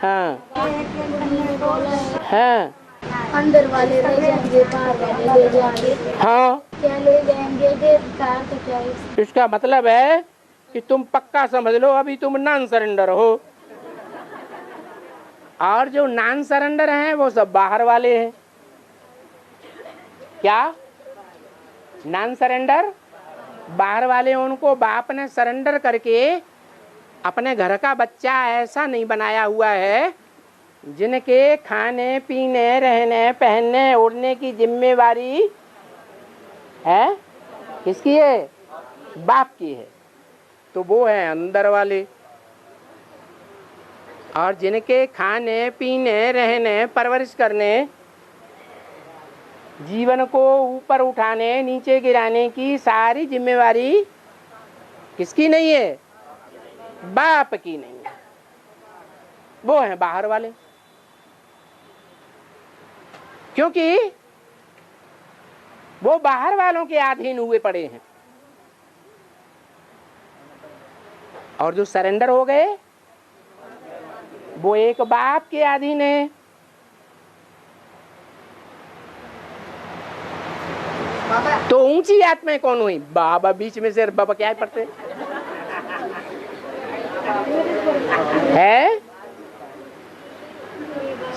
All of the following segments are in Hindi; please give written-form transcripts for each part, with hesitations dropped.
हाँ हाँ अंदर वाले ले जाएंगे, बाहर वाले ले जाएंगे। हाँ, क्या ले जाएंगे? कार तो क्या है? इसका मतलब है कि तुम पक्का समझ लो अभी तुम नॉन सरेंडर हो, और जो नॉन सरेंडर हैं वो सब बाहर वाले हैं। क्या नॉन सरेंडर? बाहर वाले, उनको बाप ने सरेंडर करके अपने घर का बच्चा ऐसा नहीं बनाया हुआ है जिनके खाने पीने रहने पहनने उड़ने की जिम्मेवारी है किसकी है? बाप की है। तो वो है अंदर वाले। और जिनके खाने पीने रहने परवरिश करने जीवन को ऊपर उठाने नीचे गिराने की सारी जिम्मेवारी किसकी नहीं है? बाप की नहीं है। वो है बाहर वाले। क्योंकि वो बाहर वालों के अधीन हुए पड़े हैं। और जो सरेंडर हो गए वो एक बाप के अधीन है। तो ऊंची आत्माएं कौन हुई? बाबा बीच में से बाबा क्या पढ़ते है?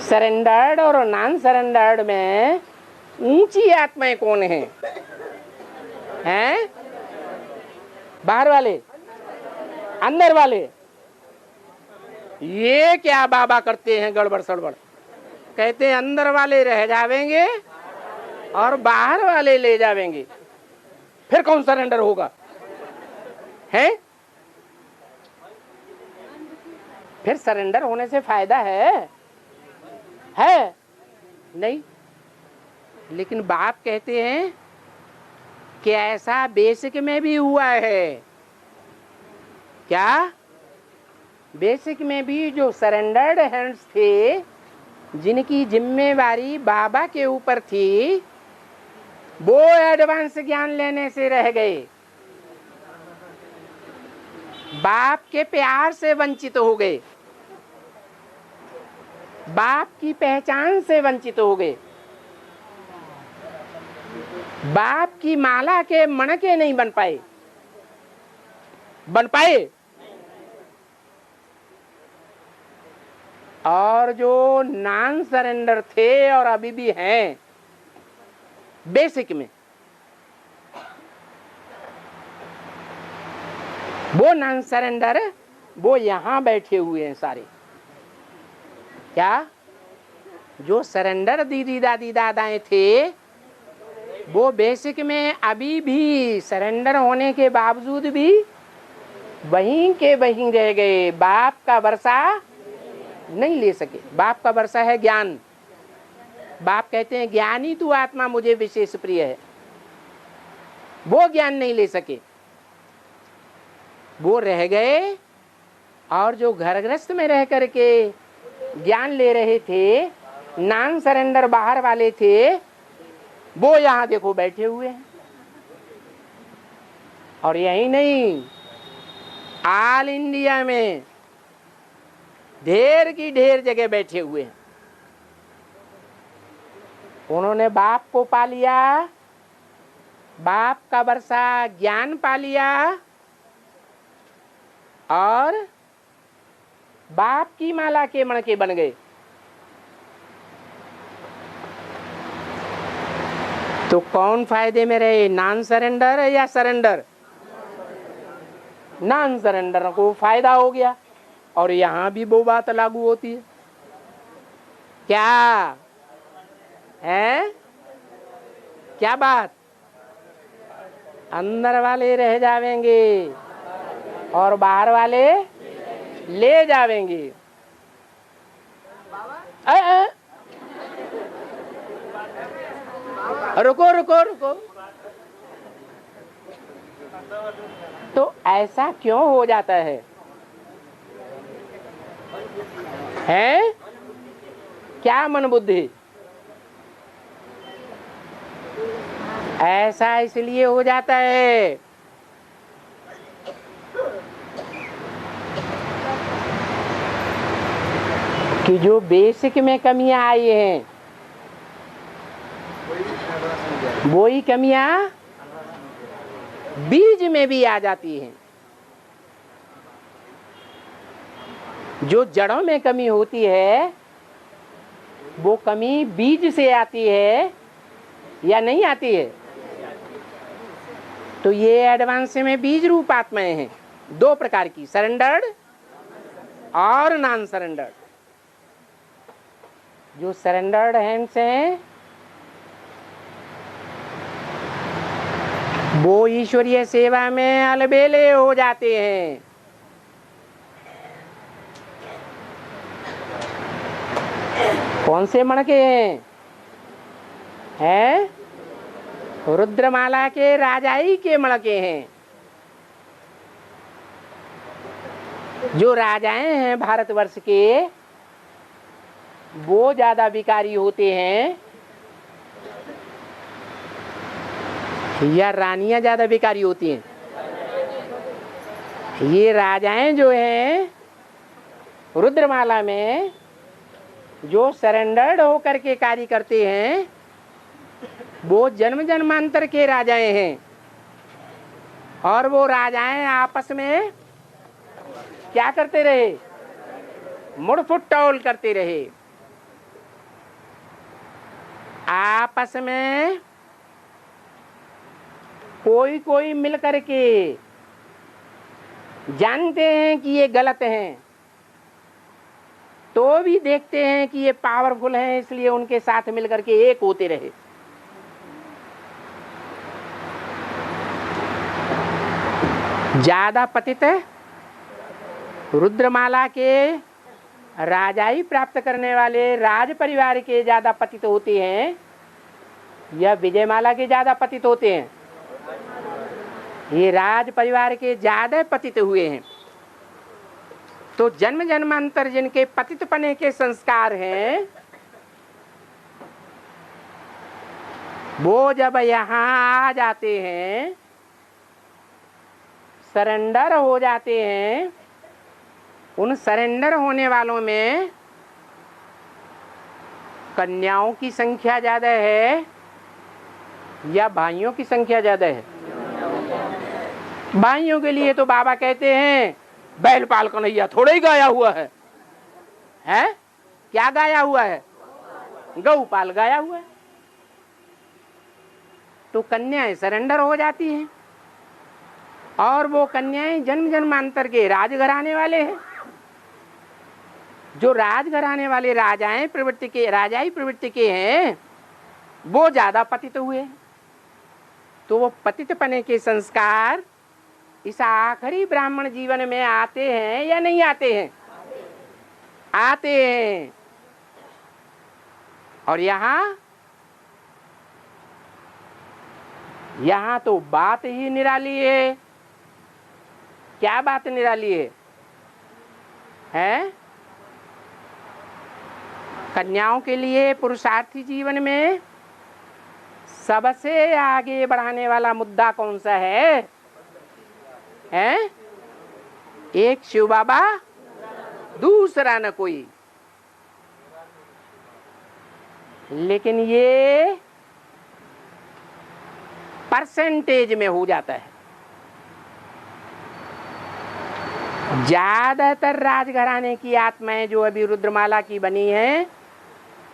सरेंडर्ड और नॉन सरेंडर्ड में ऊंची आत्माएं कौन है? हैं? बाहर वाले, अंदर वाले। ये क्या बाबा करते हैं गड़बड़ सड़बड़, कहते हैं अंदर वाले रह जावेंगे और बाहर वाले ले जावेंगे। फिर कौन सरेंडर होगा? है? फिर सरेंडर होने से फायदा है नहीं। लेकिन बाप कहते हैं कि ऐसा बेसिक में भी हुआ है। क्या? बेसिक में भी जो सरेंडर्ड हैंड्स थे, जिनकी जिम्मेवारी बाबा के ऊपर थी, वो एडवांस ज्ञान लेने से रह गए, बाप के प्यार से वंचित हो गए, बाप की पहचान से वंचित हो गए, बाप की माला के मणके नहीं बन पाए। और जो नॉन सरेंडर थे और अभी भी हैं बेसिक में, वो नॉन सरेंडर वो यहां बैठे हुए हैं सारे। क्या? जो सरेंडर दीदी दादी दादाएं थे वो बेसिक में अभी भी सरेंडर होने के बावजूद भी वहीं के वहीं रह गए, बाप का वर्षा नहीं ले सके। बाप का वर्षा है ज्ञान। बाप कहते हैं ज्ञानी तू आत्मा मुझे विशेष प्रिय है, वो ज्ञान नहीं ले सके, वो रह गए। और जो घर गृहस्थ में रह करके ज्ञान ले रहे थे, नॉन सरेंडर बाहर वाले थे, वो यहां देखो बैठे हुए हैं। और यही नहीं, ऑल इंडिया में ढेर की ढेर जगह बैठे हुए हैं। उन्होंने बाप को पा लिया, बाप का वर्षा ज्ञान पा लिया, और बाप की माला के मणके बन गए। तो कौन फायदे में रहे, नॉन सरेंडर या सरेंडर? नॉन सरेंडर को फायदा हो गया। और यहां भी वो बात लागू होती है। क्या है? क्या बात? अंदर वाले रह जावेंगे और बाहर वाले ले जावेंगे। रुको रुको रुको, तो ऐसा क्यों हो जाता है? क्या मन बुद्धि? ऐसा इसलिए हो जाता है कि जो बेसिक में कमियां आई हैं वही कमियां बीज में भी आ जाती हैं। जो जड़ों में कमी होती है वो कमी बीज से आती है या नहीं आती है? तो ये एडवांस में बीज रूप आत्माएं हैं, दो प्रकार की, सरेंडर्ड और नॉन सरेंडर्ड। जो सरेंडर्ड हैंड्स हैं वो ईश्वरीय सेवा में अलबेले हो जाते हैं। कौन से मणके हैं? रुद्रमाला के राजाई के मणके हैं। जो राजाएं हैं भारतवर्ष के वो ज्यादा विकारी होते हैं या रानियां ज्यादा विकारी होती हैं? ये राजाएं जो हैं रुद्रमाला में जो सरेंडर्ड होकर के कार्य करते हैं वो जन्म जन्मांतर के राजाएं हैं। और वो राजाएं आपस में क्या करते रहे? मुड़फुट टोल करते रहे। आपस में कोई कोई मिल करके जानते हैं कि ये गलत हैं तो भी देखते हैं कि ये पावरफुल हैं, इसलिए उनके साथ मिलकर के एक होते रहे। ज्यादा पतित रुद्रमाला के राजाई प्राप्त करने वाले राज परिवार के ज्यादा पतित होते हैं या विजयमाला के ज्यादा पतित होते हैं? ये राज परिवार के ज्यादा पतित हुए हैं। तो जन्म जन्मांतर जिनके पतितपने के संस्कार हैं वो जब यहाँ आ जाते हैं, सरेंडर हो जाते हैं, उन सरेंडर होने वालों में कन्याओं की संख्या ज्यादा है या भाइयों की संख्या ज्यादा है? भाइयों के लिए तो बाबा कहते हैं बैल पाल कन्हैया थोड़ा ही गाया हुआ है। हैं? क्या गाया हुआ है? गौपाल गाया हुआ है। तो कन्याएं सरेंडर हो जाती हैं और वो कन्याएं जन्म जन्मांतर के राजघराने वाले हैं। जो राजघराने वाले राजाएं प्रवृत्ति के राजाई प्रवृत्ति के हैं वो ज्यादा पतित हुए। तो वो पतितपने के संस्कार इस आखिरी ब्राह्मण जीवन में आते हैं या नहीं आते हैं? आते हैं। और यहाँ तो बात ही निराली है। क्या बात निराली है? हैं? कन्याओं के लिए पुरुषार्थी जीवन में सबसे आगे बढ़ाने वाला मुद्दा कौन सा है? हैं? एक शिव बाबा, दूसरा न कोई। लेकिन ये परसेंटेज में हो जाता है। ज्यादातर राजघराने की आत्माएं जो अभी रुद्रमाला की बनी हैं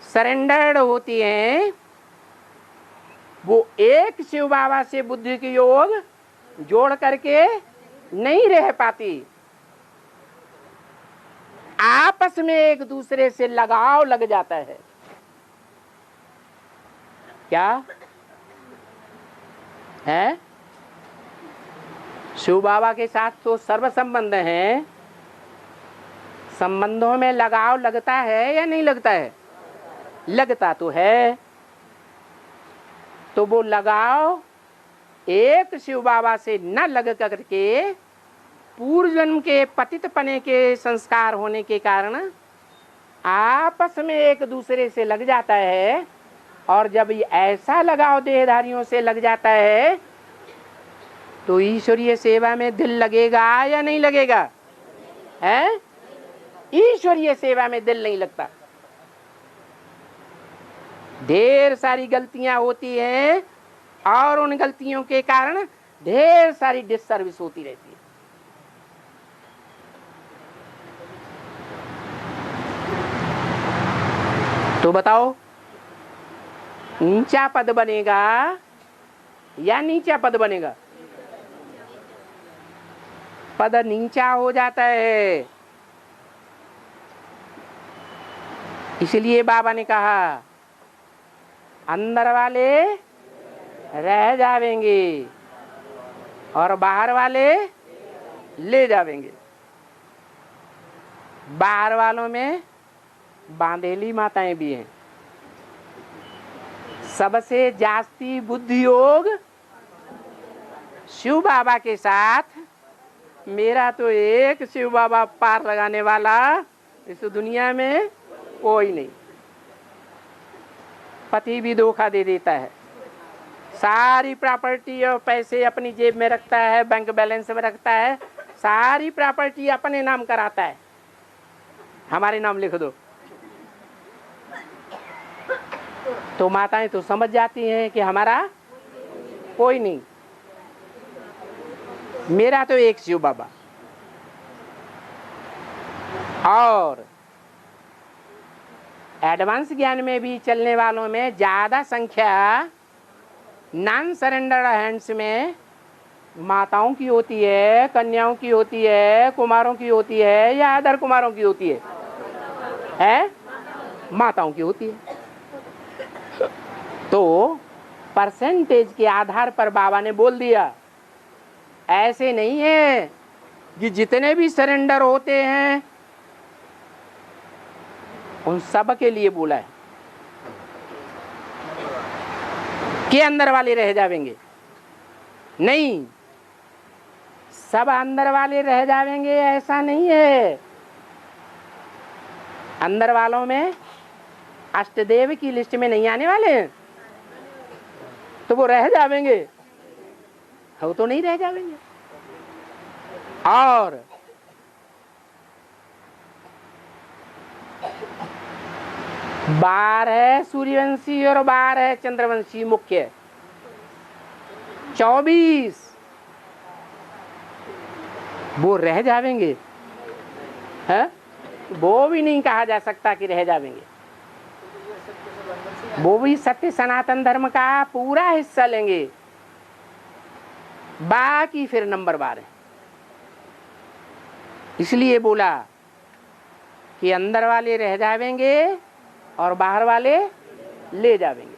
सरेंडर्ड होती हैं, वो एक शिव बाबा से बुद्धि के योग जोड़ करके नहीं रह पाती। आपस में एक दूसरे से लगाव लग जाता है। क्या है? शिव बाबा के साथ तो सर्व संबंध हैं। संबंधों में लगाव लगता है या नहीं लगता है? लगता तो है। तो वो लगाव एक शिव बाबा से न लग करके पूर्व जन्म के पतितपने के संस्कार होने के कारण आपस में एक दूसरे से लग जाता है। और जब ऐसा लगाव देहधारियों से लग जाता है तो ईश्वरीय सेवा में दिल लगेगा या नहीं लगेगा? है? ईश्वरीय सेवा में दिल नहीं लगता। ढेर सारी गलतियां होती हैं और उन गलतियों के कारण ढेर सारी डिससर्विस होती रहती है। तो बताओ, ऊंचा पद बनेगा या नीचा पद बनेगा? पद नीचा हो जाता है। इसलिए बाबा ने कहा अंदर वाले रह जावेंगे और बाहर वाले ले जावेंगे। बाहर वालों में बांधेली माताएं भी हैं। सबसे जास्ती बुद्धि योग शिव बाबा के साथ। मेरा तो एक शिव बाबा पार लगाने वाला इस दुनिया में कोई नहीं। पति भी धोखा दे देता है, सारी प्रॉपर्टी और पैसे अपनी जेब में रखता है, बैंक बैलेंस में रखता है, सारी प्रॉपर्टी अपने नाम कराता है, हमारे नाम लिख दो। तो माताएं तो समझ जाती हैं कि हमारा कोई नहीं, मेरा तो एक शिव बाबा। और एडवांस ज्ञान में भी चलने वालों में ज्यादा संख्या नॉन सरेंडर हैंड्स में माताओं की होती है, कन्याओं की होती है, कुमारों की होती है या अदर कुमारों की होती है? माताओं की होती है। तो परसेंटेज के आधार पर बाबा ने बोल दिया, ऐसे नहीं है कि जितने भी सरेंडर होते हैं उन सब के लिए बोला है कि अंदर वाले रह जाएंगे। नहीं, सब अंदर वाले रह जाएंगे ऐसा नहीं है। अंदर वालों में अष्टदेव की लिस्ट में नहीं आने वाले हैं तो वो रह जाएंगे, वो तो नहीं रह जाएंगे। और बार है सूर्यवंशी और बार है चंद्रवंशी मुख्य, 24 वो रह जाएंगे। है वो भी नहीं कहा जा सकता कि रह जाएंगे, वो भी सत्य सनातन धर्म का पूरा हिस्सा लेंगे, बाकी फिर नंबर बार है। इसलिए बोला कि अंदर वाले रह जाएंगे और बाहर वाले ले जाएंगे।